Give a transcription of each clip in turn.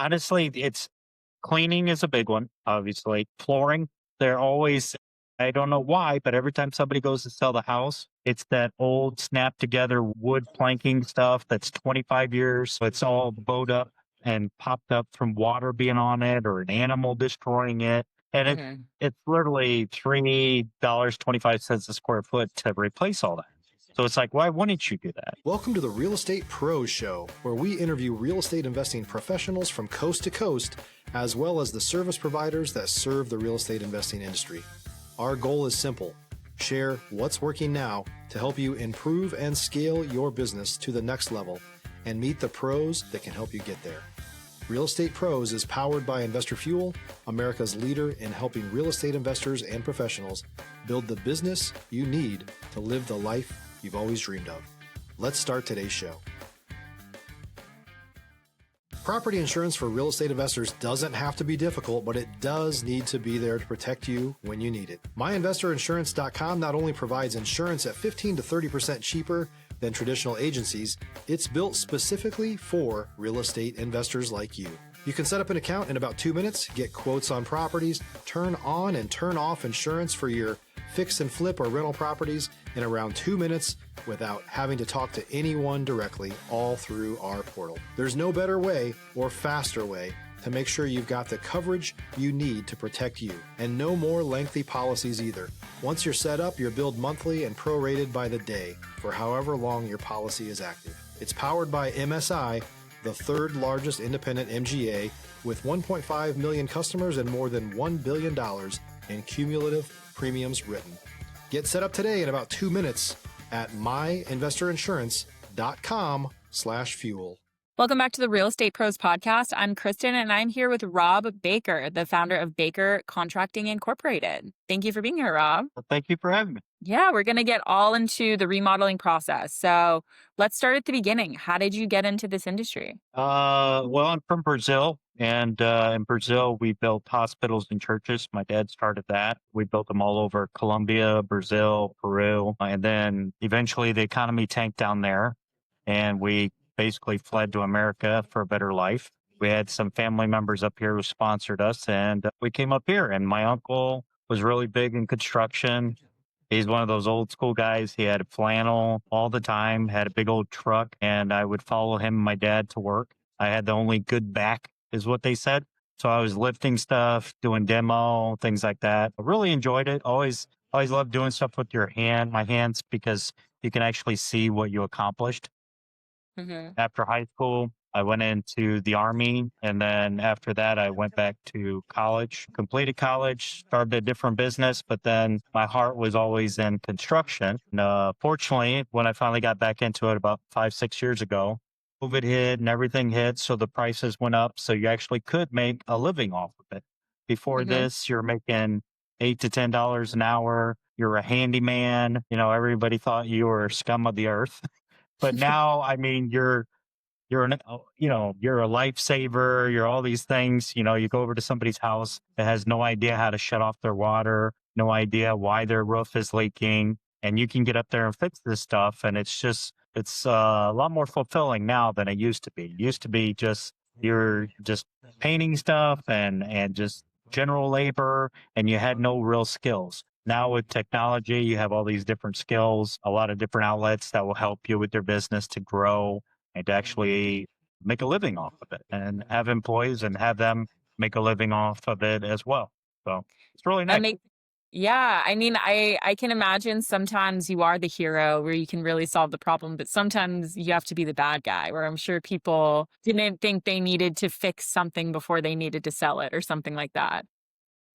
Honestly, it's cleaning is a big one, obviously. Flooring, they're always, I don't know why, but every time somebody goes to sell the house, it's that old snap together wood planking stuff that's 25 years. So it's all bowed up and popped up from water being on it or an animal destroying it. And Mhm. it's literally $3.25 a square foot to replace all that. So it's like, why wouldn't you do that? Welcome to the Real Estate Pros Show, where we interview real estate investing professionals from coast to coast, as well as the service providers that serve the real estate investing industry. Our goal is simple: share what's working now to help you improve and scale your business to the next level and meet the pros that can help you get there. Real Estate Pros is powered by Investor Fuel, America's leader in helping real estate investors and professionals build the business you need to live the life you've always dreamed of. Let's start today's show. Property insurance for real estate investors doesn't have to be difficult, but it does need to be there to protect you when you need it. MyInvestorInsurance.com not only provides insurance at 15 to 30% cheaper than traditional agencies, it's built specifically for real estate investors like you. You can set up an account in about 2 minutes, get quotes on properties, turn on and turn off insurance for your fix and flip or rental properties in around 2 minutes without having to talk to anyone directly, all through our portal. There's no better way or faster way to make sure you've got the coverage you need to protect you, and no more lengthy policies either. Once you're set up, you're billed monthly and prorated by the day for however long your policy is active. It's powered by MSI, the third largest independent MGA, with 1.5 million customers and more than $1 billion in cumulative premiums written. Get set up today in about 2 minutes at myinvestorinsurance.com/fuel. Welcome back to the Real Estate Pros podcast. I'm Kristen, and I'm here with Rob Baker, the founder of Baker Contracting Incorporated. Thank you for being here, Rob. Well, thank you for having me. Yeah, we're going to get all into the remodeling process. So let's start at the beginning. How did you get into this industry? Well, I'm from Brazil, and in Brazil, we built hospitals and churches. My dad started that. We built them all over Colombia, Brazil, Peru, and then eventually the economy tanked down there, and we basically fled to America for a better life. We had some family members up here who sponsored us, and we came up here. And my uncle was really big in construction. He's one of those old school guys. He had flannel all the time, had a big old truck, and I would follow him and my dad to work. I had the only good back, is what they said. So I was lifting stuff, doing demo, things like that. I really enjoyed it. Always loved doing stuff with my hands, because you can actually see what you accomplished. Mm-hmm. After high school, I went into the Army. And then after that, I went back to college, completed college, started a different business. But then my heart was always in construction. And, fortunately, when I finally got back into it about 5, 6 years ago, COVID hit and everything hit. So the prices went up. So you actually could make a living off of it. Before Mm-hmm. this, you're making $8 to $10 an hour. You're a handyman. Everybody thought you were scum of the earth. But now, I mean, you're a lifesaver. You're all these things. You go over to somebody's house that has no idea how to shut off their water, no idea why their roof is leaking, and you can get up there and fix this stuff. And it's a lot more fulfilling now than it used to be. It used to be you're just painting stuff and just general labor, and you had no real skills. Now with technology, you have all these different skills, a lot of different outlets that will help you with your business to grow and to actually make a living off of it, and have employees and have them make a living off of it as well. So it's really That nice. makes Yeah, I mean, I can imagine sometimes you are the hero where you can really solve the problem, but sometimes you have to be the bad guy, where I'm sure people didn't think they needed to fix something before they needed to sell it or something like that.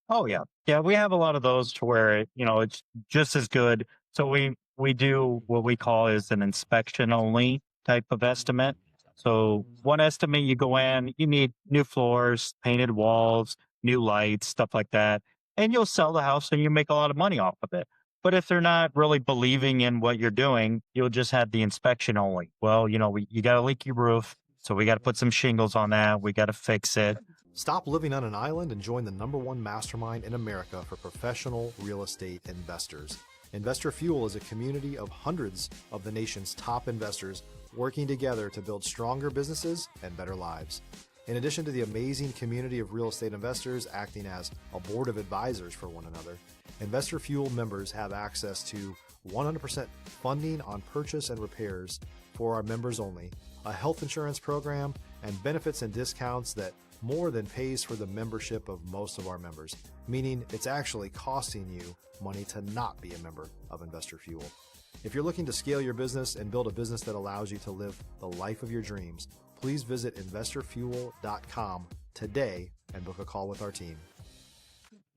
Oh yeah. Yeah, we have a lot of those to where, it's just as good. So we do what we call is an inspection only type of estimate. So one estimate, you go in, you need new floors, painted walls, new lights, stuff like that. And you'll sell the house and you make a lot of money off of it. But if they're not really believing in what you're doing, you'll just have the inspection only. Well, you got a leaky roof, so we got to put some shingles on that. We got to fix it. Stop living on an island and join the #1 mastermind in America for professional real estate investors. Investor Fuel is a community of hundreds of the nation's top investors working together to build stronger businesses and better lives. In addition to the amazing community of real estate investors acting as a board of advisors for one another, Investor Fuel members have access to 100% funding on purchase and repairs for our members only, a health insurance program, and benefits and discounts that more than pays for the membership of most of our members, meaning it's actually costing you money to not be a member of Investor Fuel. If you're looking to scale your business and build a business that allows you to live the life of your dreams, please visit investorfuel.com today and book a call with our team.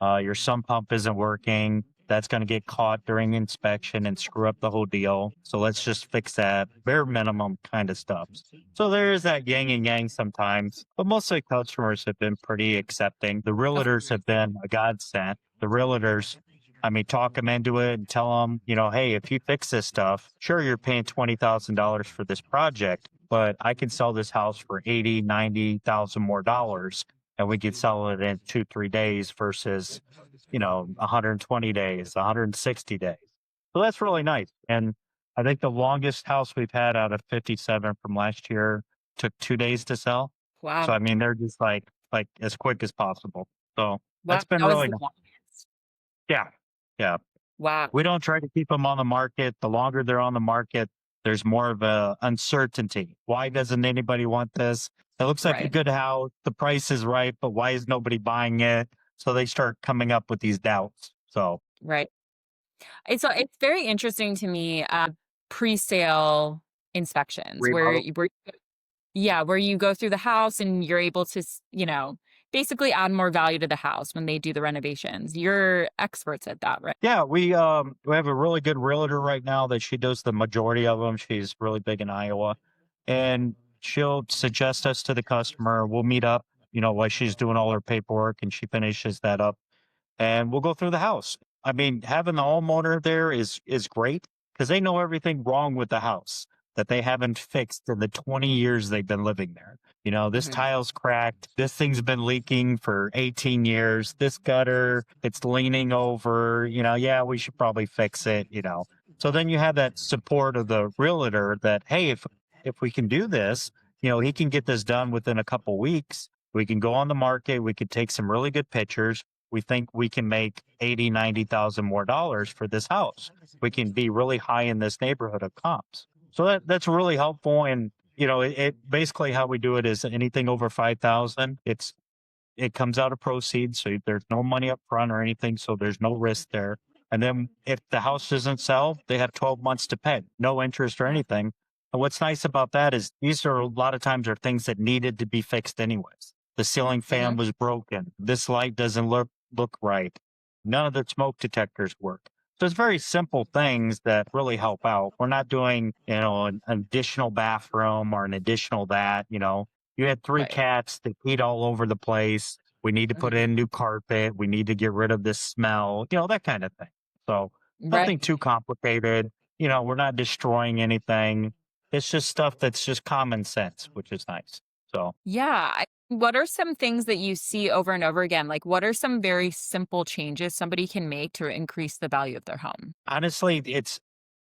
Your sump pump isn't working. That's going to get caught during inspection and screw up the whole deal. So let's just fix that. Bare minimum kind of stuff. So there is that yin and yang sometimes, but most of the customers have been pretty accepting. The realtors have been a godsend. The realtors, I mean, talk them into it and tell them, hey, if you fix this stuff, sure, you're paying $20,000 for this project, but I can sell this house for $80,000, $90,000 more dollars, and we could sell it in 2-3 days versus 120 days, 160 days. So that's really nice. And I think the longest house we've had out of 57 from last year took 2 days to sell. Wow. So I mean, they're just like as quick as possible. So Wow, that's been that was really the nice. longest. Yeah. Wow. We don't try to keep them on the market. The longer they're on the market, there's more of a uncertainty. Why doesn't anybody want this? It looks like a Right. good house. The price is right, but why is nobody buying it? So they start coming up with these doubts. So Right. It's very interesting to me, pre-sale inspections remodel. where you go through the house and you're able to, basically add more value to the house when they do the renovations. You're experts at that, right? Yeah, we have a really good realtor right now that she does the majority of them. She's really big in Iowa, and she'll suggest us to the customer. We'll meet up, while she's doing all her paperwork, and she finishes that up, and we'll go through the house. I mean, having the homeowner there is great because they know everything wrong with the house that they haven't fixed in the 20 years they've been living there. This Mhm. tile's cracked. This thing's been leaking for 18 years. This gutter, it's leaning over. Yeah, we should probably fix it. So then you have that support of the realtor that, hey, if we can do this, he can get this done within a couple weeks. We can go on the market. We could take some really good pictures. We think we can make 80, 90,000 more dollars for this house. We can be really high in this neighborhood of comps. So that's really helpful. And, it basically how we do it is anything over 5,000, it comes out of proceeds. So there's no money up front or anything. So there's no risk there. And then if the house doesn't sell, they have 12 months to pay, no interest or anything. And what's nice about that is these are a lot of times are things that needed to be fixed anyways. The ceiling fan Mhm. was broken. This light doesn't look right. None of the smoke detectors work. So it's very simple things that really help out. We're not doing, an additional bathroom or an additional that. You had 3 Right. cats that peed all over the place. We need to put Mhm. in new carpet. We need to get rid of this smell, that kind of thing. So Right. nothing too complicated. We're not destroying anything. It's just stuff that's just common sense, which is nice. So Yeah. What are some things that you see over and over again? Like, what are some very simple changes somebody can make to increase the value of their home? honestly, it's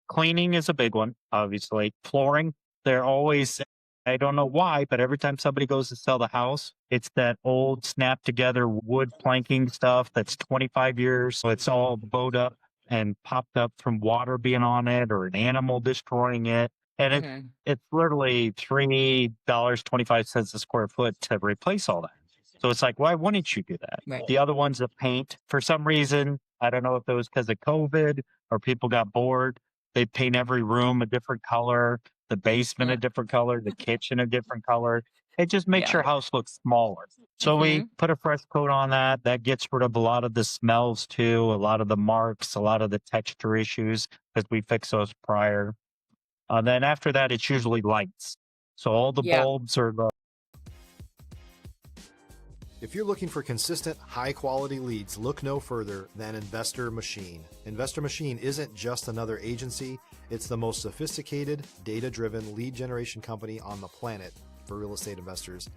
cleaning is a big one, obviously. Flooring, they're always, I don't know why, but every time somebody goes to sell the house, it's that old snap together wood planking stuff that's 25 years. So it's all bowed up and popped up from water being on it or an animal destroying it. And Mhm. it's literally $3.25 a square foot to replace all that. So it's like, why wouldn't you do that? Right. The other one's the paint. For some reason, I don't know if it was because of COVID or people got bored. They paint every room a different color, the basement a Mm. different color, the kitchen a different color. It just makes Yeah. your house look smaller. So we Mhm. put a fresh coat on that. That gets rid of a lot of the smells too, a lot of the marks, a lot of the texture issues because we fixed those prior. Then after that, it's usually lights. So all the Yeah. bulbs are the If you're looking for consistent, high quality leads, look no further than Investor Machine. Investor Machine isn't just another agency, it's the most sophisticated, data driven lead generation company on the planet for real estate investors,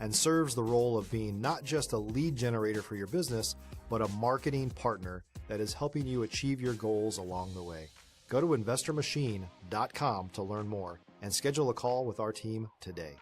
and serves the role of being not just a lead generator for your business, but a marketing partner that is helping you achieve your goals along the way. Go to investormachine.com to learn more and schedule a call with our team today.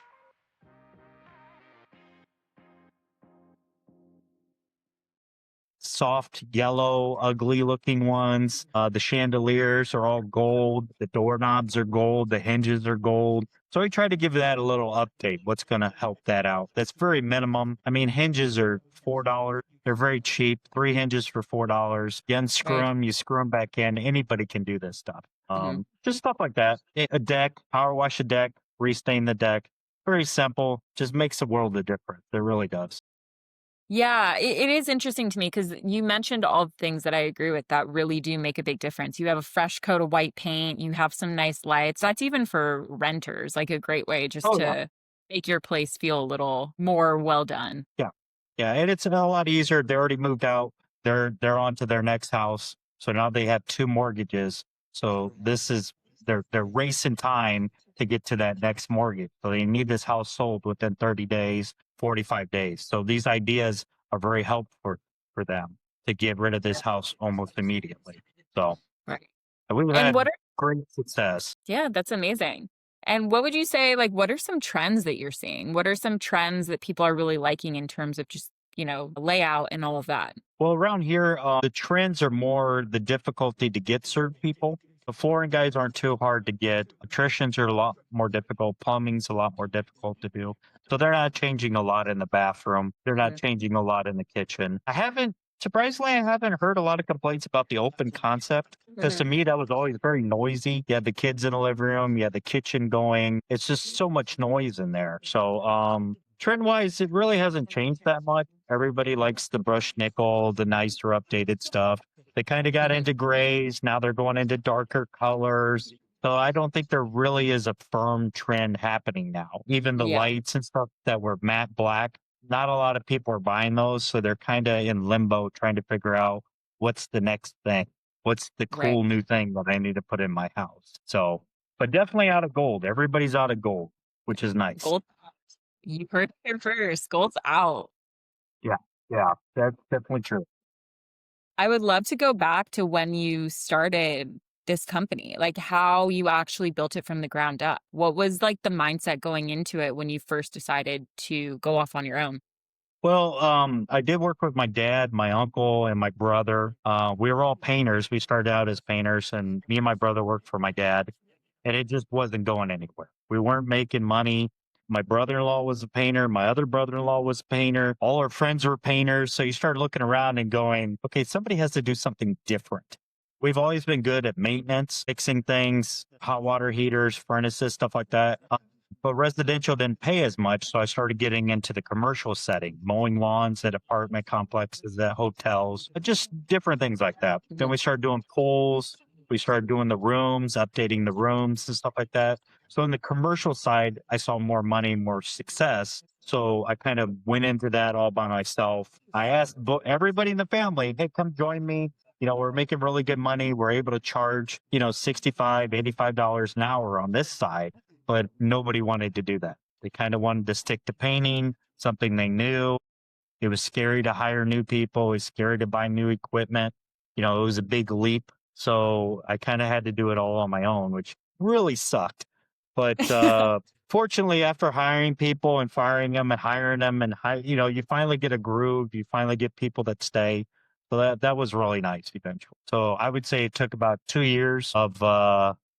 soft yellow, ugly looking ones. The chandeliers are all gold. The doorknobs are gold. The hinges are gold. So we try to give that a little update. What's going to help that out? That's very minimum. I mean, hinges are $4. They're very cheap. 3 hinges for $4. You unscrew Right. them, you screw them back in. Anybody can do this stuff. Mhm. Just stuff like that. A deck, power wash a deck, restain the deck. Very simple. Just makes a world of difference. It really does. Yeah, it is interesting to me because you mentioned all the things that I agree with that really do make a big difference. You have a fresh coat of white paint, you have some nice lights. That's even for renters, like a great way just Oh yeah. to make your place feel a little more well done. Yeah. Yeah. And it's a lot easier. They already moved out. They're on to their next house. So now they have 2 mortgages. So this is they're racing time to get to that next mortgage. So they need this house sold within 30 days, 45 days. So these ideas are very helpful for them to get rid of this house almost immediately. So Right. we've And had great success. yeah, that's amazing. And what would you say, like, what are some trends that you're seeing? What are some trends that people are really liking in terms of just, layout and all of that? Well, around here, the trends are more the difficulty to get certain people. The flooring guys aren't too hard to get. Electricians are a lot more difficult. Plumbing's a lot more difficult to do. So they're not changing a lot in the bathroom. They're not changing a lot in the kitchen. Surprisingly, I haven't heard a lot of complaints about the open concept because to me, that was always very noisy. You had the kids in the living room, you had the kitchen going. It's just so much noise in there. So, trend wise, it really hasn't changed that much. Everybody likes the brushed nickel, the nicer updated stuff. They kind of got Mhm. into grays. Now they're going into darker colors. So I don't think there really is a firm trend happening now. Even the Yeah, lights and stuff that were matte black, not a lot of people are buying those. So they're kind of in limbo trying to figure out what's the next thing. What's the right. cool new thing that I need to put in my house? So, but definitely out of gold. Everybody's out of gold, which is nice. Gold, you heard it here first. Gold's out. Yeah. Yeah. That's definitely true. I would love to go back to when you started this company, like how you actually built it from the ground up. What was like the mindset going into it when you first decided to go off on your own? Well, I did work with my dad, my uncle, and my brother. We were all painters. We started out as painters, and me and my brother worked for my dad, and it just wasn't going anywhere. We weren't making money. My brother-in-law was a painter. My other brother-in-law was a painter. All our friends were painters. So you start looking around and going, okay, somebody has to do something different. We've always been good at maintenance, fixing things, hot water heaters, furnaces, stuff like that. But residential didn't pay as much. So I started getting into the commercial setting, mowing lawns at apartment complexes, at hotels, just different things like that. Then we started doing pools. We started doing the rooms, updating the rooms and stuff like that. So in the commercial side, I saw more money, more success. So I kind of went into that all by myself. I asked everybody in the family, hey, come join me. We're making really good money. We're able to charge, $65, $85 an hour on this side, but nobody wanted to do that. They kind of wanted to stick to painting, something they knew. It was scary to hire new people. It was scary to buy new equipment. It was a big leap. So I kind of had to do it all on my own, which really sucked. But fortunately, after hiring people and firing them and hiring them you finally get a groove. You finally get people that stay. So that was really nice eventually. So I would say it took about 2 years of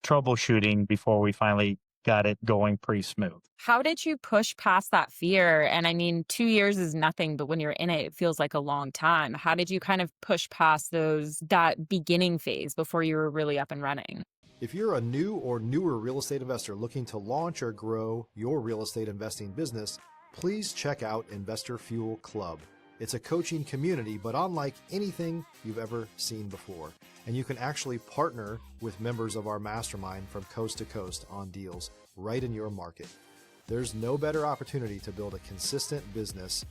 troubleshooting before we finally got it going pretty smooth. How did you push past that fear? And I mean, 2 years is nothing, but when you're in it, it feels like a long time. How did you kind of push past that beginning phase before you were really up and running? If you're a new or newer real estate investor looking to launch or grow your real estate investing business, please check out Investor Fuel Club. It's a coaching community, but unlike anything you've ever seen before. And you can actually partner with members of our mastermind from coast to coast on deals right in your market. There's no better opportunity to build a consistent business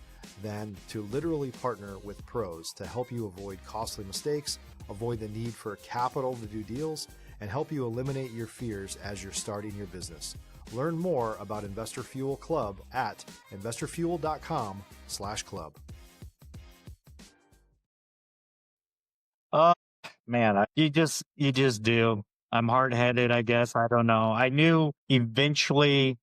than to literally partner with pros to help you avoid costly mistakes, avoid the need for capital to do deals, and help you eliminate your fears as you're starting your business. Learn more about Investor Fuel Club at investorfuel.com/club. Man, you just do. I'm hard-headed, I guess. I don't know. I knew eventually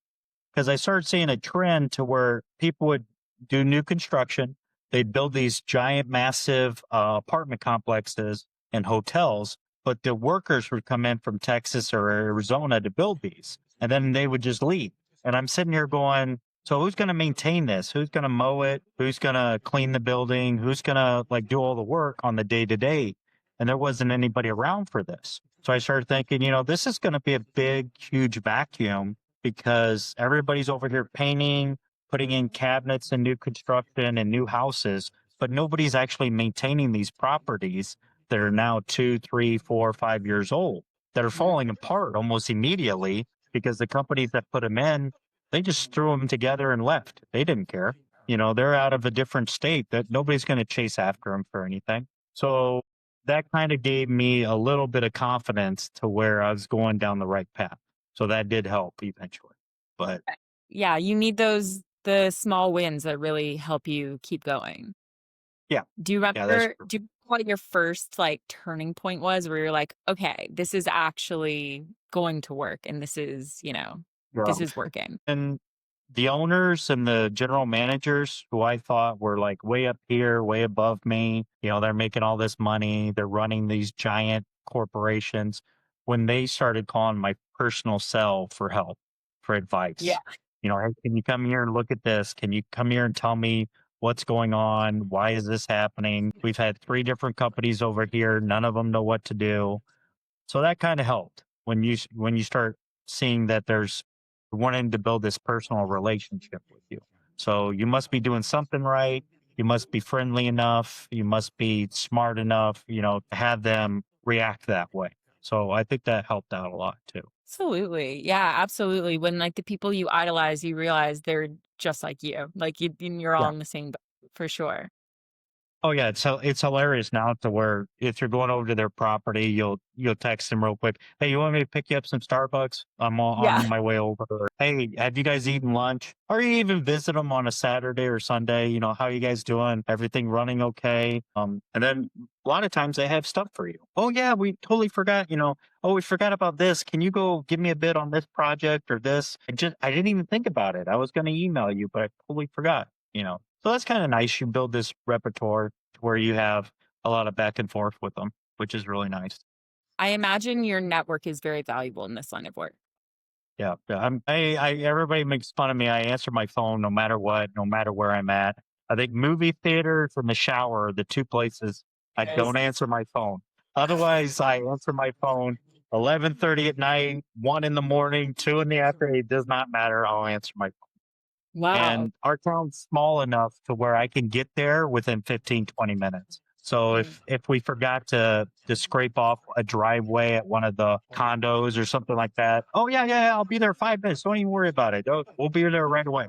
because I started seeing a trend to where people would do new construction. they'd build these giant, massive apartment complexes and hotels, but the workers would come in from Texas or Arizona to build these, and then they would just leave. And I'm sitting here going, so who's going to maintain this? Who's going to mow it? Who's going to clean the building? Who's going to like do all the work on the day to day? And there wasn't anybody around for this. So I started thinking, this is going to be a big, huge vacuum because everybody's over here painting, putting in cabinets and new construction and new houses, but nobody's actually maintaining these properties that are now 2, 3, 4, 5 years old that are falling apart almost immediately because the companies that put them in, they just threw them together and left. They didn't care. They're out of a different state that nobody's going to chase after them for anything. So that kind of gave me a little bit of confidence to where I was going down the right path. So that did help eventually. But yeah, you need the small wins that really help you keep going. yeah. Do you Yeah, that's remember true. do you know what your first like turning point was where you're like, okay, this is actually going to work and this is, this is working? And the owners and the general managers who I thought were like way up here, way above me, they're making all this money, they're running these giant corporations. When they started calling my personal cell for help, for advice, Yeah. hey, can you come here and look at this? Can you come here and tell me what's going on? Why is this happening? We've had 3 different companies over here. None of them know what to do. So that kind of helped when you start seeing that there's wanting to build this personal relationship with you. So you must be doing something right. You must be friendly enough. You must be smart enough, to have them react that way. So I think that helped out a lot too. Absolutely. Yeah, absolutely. When like the people you idolize, you realize they're just like you. Like you're all Yeah. in the same boat for sure. Oh yeah, it's hilarious now to where if you're going over to their property, you'll text them real quick. Hey, you want me to pick you up some Starbucks? I'm Yeah. on my way over. Or, hey, have you guys eaten lunch? Or you even visit them on a Saturday or Sunday. How you guys doing? Everything running okay? And then a lot of times they have stuff for you. Oh yeah, we totally forgot. Oh, we forgot about this. Can you go give me a bid on this project or this? I didn't even think about it. I was going to email you, but I totally forgot. So that's kind of nice. You build this repertoire to where you have a lot of back and forth with them, which is really nice. I imagine your network is very valuable in this line of work. Yeah, yeah. Everybody makes fun of me. I answer my phone no matter what, no matter where I'm at. I think movie theaters and the shower are the 2 places I don't answer my phone. Otherwise, I answer my phone 11:30 at night, 1 in the morning, 2 in the afternoon. It does not matter. I'll answer my. Wow. And our town's small enough to where I can get there within 15, 20 minutes. So if we forgot to scrape off a driveway at one of the condos or something like that, oh yeah, I'll be there 5 minutes. Don't even worry about it. We'll be there right away.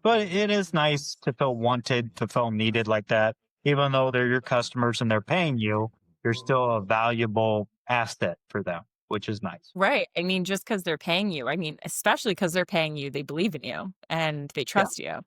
But it is nice to feel wanted, to feel needed like that. Even though they're your customers and they're paying you, you're still a valuable asset for them, which is nice. Right. I mean, just because they're paying you, I mean, especially because they're paying you, they believe in you and they Yeah. trust you.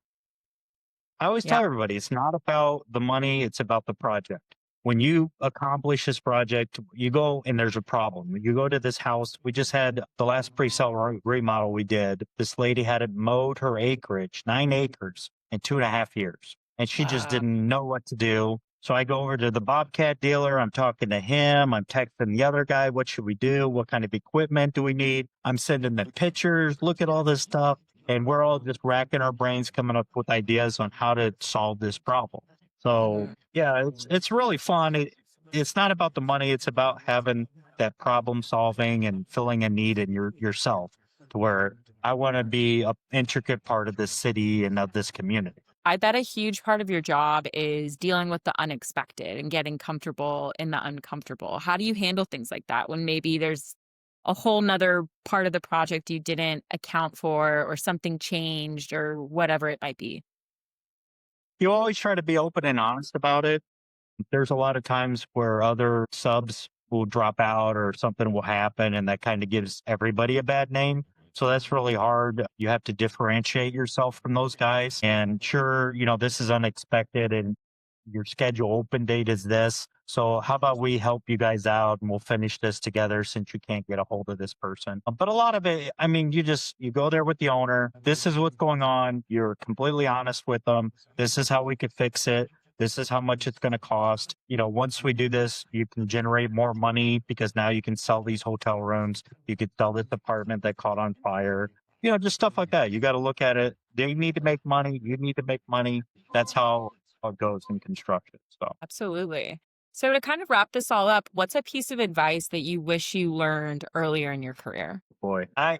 I always Yeah. tell everybody it's not about the money, it's about the project. When you accomplish this project, you go and there's a problem. You go to this house. We just had the last pre-sale remodel we did. This lady had it mowed her acreage, 9 acres in 2.5 years. And she just Wow. didn't know what to do. So I go over to the Bobcat dealer. I'm talking to him. I'm texting the other guy. What should we do? What kind of equipment do we need? I'm sending them pictures. Look at all this stuff. And we're all just racking our brains coming up with ideas on how to solve this problem. So yeah, it's really fun. It's not about the money. It's about having that problem solving and filling a need in yourself to where I want to be an intricate part of this city and of this community. I bet a huge part of your job is dealing with the unexpected and getting comfortable in the uncomfortable. How do you handle things like that when maybe there's a whole nother part of the project you didn't account for or something changed or whatever it might be? You always try to be open and honest about it. There's a lot of times where other subs will drop out or something will happen, and that kind of gives everybody a bad name. So that's really hard. You have to differentiate yourself from those guys. And sure, this is unexpected and your schedule open date is this. So how about we help you guys out and we'll finish this together since you can't get a hold of this person. But a lot of it, I mean, you go there with the owner. This is what's going on. You're completely honest with them. This is how we could fix it. This is how much it's going to cost. Once we do this, you can generate more money because now you can sell these hotel rooms. You could sell this apartment that caught on fire. Just stuff like that. You got to look at it. They need to make money. You need to make money. That's how it goes in construction. So Absolutely. So to kind of wrap this all up, what's a piece of advice that you wish you learned earlier in your career? boy, I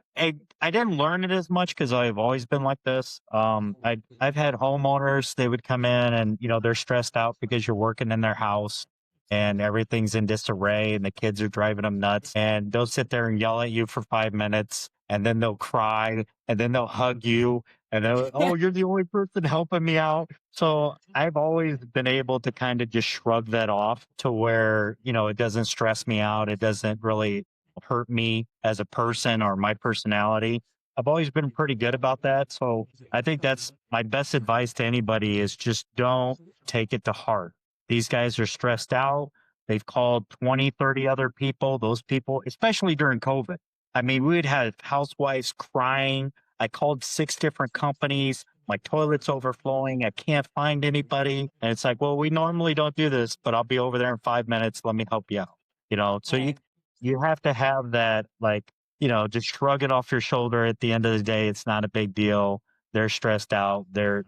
didn't learn it as much because I've always been like this. I've had homeowners, they would come in and they're stressed out because you're working in their house and everything's in disarray and the kids are driving them nuts, and they'll sit there and yell at you for 5 minutes and then they'll cry and then they'll hug you and they'll, oh, you're the only person helping me out. So I've always been able to kind of just shrug that off to where it doesn't stress me out. It doesn't really hurt me as a person or my personality. I've always been pretty good about that. So I think that's my best advice to anybody is just don't take it to heart. These guys are stressed out. They've called 20, 30 other people. Those people, especially during COVID. I mean, we would have housewives crying. I called 6 different companies. My toilet's overflowing. I can't find anybody. And it's like, well, we normally don't do this, but I'll be over there in 5 minutes. Let me help you out. So Right. you have to have that, like, just shrug it off your shoulder. At the end of the day, it's not a big deal. They're stressed out. They're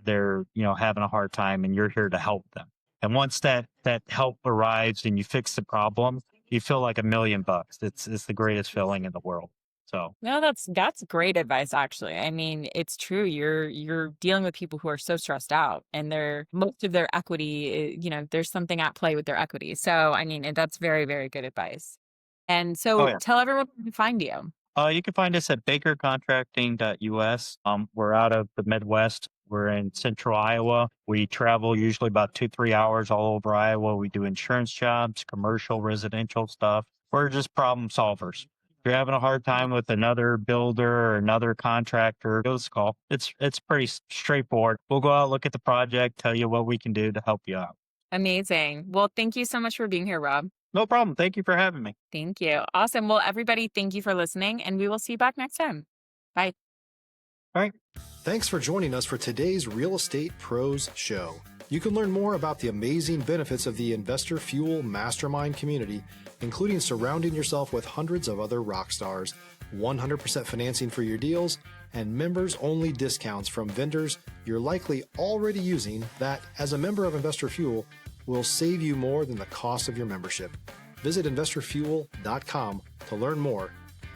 having a hard time, and you're here to help them. And once that help arrives and you fix the problem, you feel like $1,000,000. It's the greatest feeling in the world. So No, that's great advice actually. I mean, it's true. You're dealing with people who are so stressed out and most of their equity, there's something at play with their equity. So, I mean, and that's very, very good advice. And oh so yeah. tell everyone where to find you. You can find us at bakercontracting.us. We're out of the Midwest. We're in central Iowa. We travel usually about 2-3 hours all over Iowa. We do insurance jobs, commercial, residential stuff. We're just problem solvers. If you're having a hard time with another builder or another contractor, give us a call. It's pretty straightforward. We'll go out, look at the project, tell you what we can do to help you out. Amazing. Well, thank you so much for being here, Rob. No problem. Thank you for having me. Thank you. Awesome. Well, everybody, thank you for listening, and we will see you back next time. Bye. All right. Thanks for joining us for today's Real Estate Pros Show. You can learn more about the amazing benefits of the Investor Fuel Mastermind community, including surrounding yourself with hundreds of other rock stars, 100% financing for your deals, and members-only discounts from vendors you're likely already using that, as a member of Investor Fuel, will save you more than the cost of your membership. Visit investorfuel.com to learn more.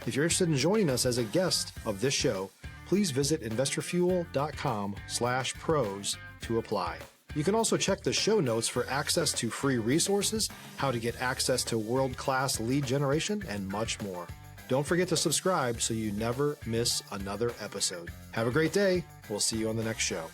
If you're interested in joining us as a guest of this show, please visit investorfuel.com/pros to apply. You can also check the show notes for access to free resources, how to get access to world-class lead generation, and much more. Don't forget to subscribe so you never miss another episode. Have a great day. We'll see you on the next show.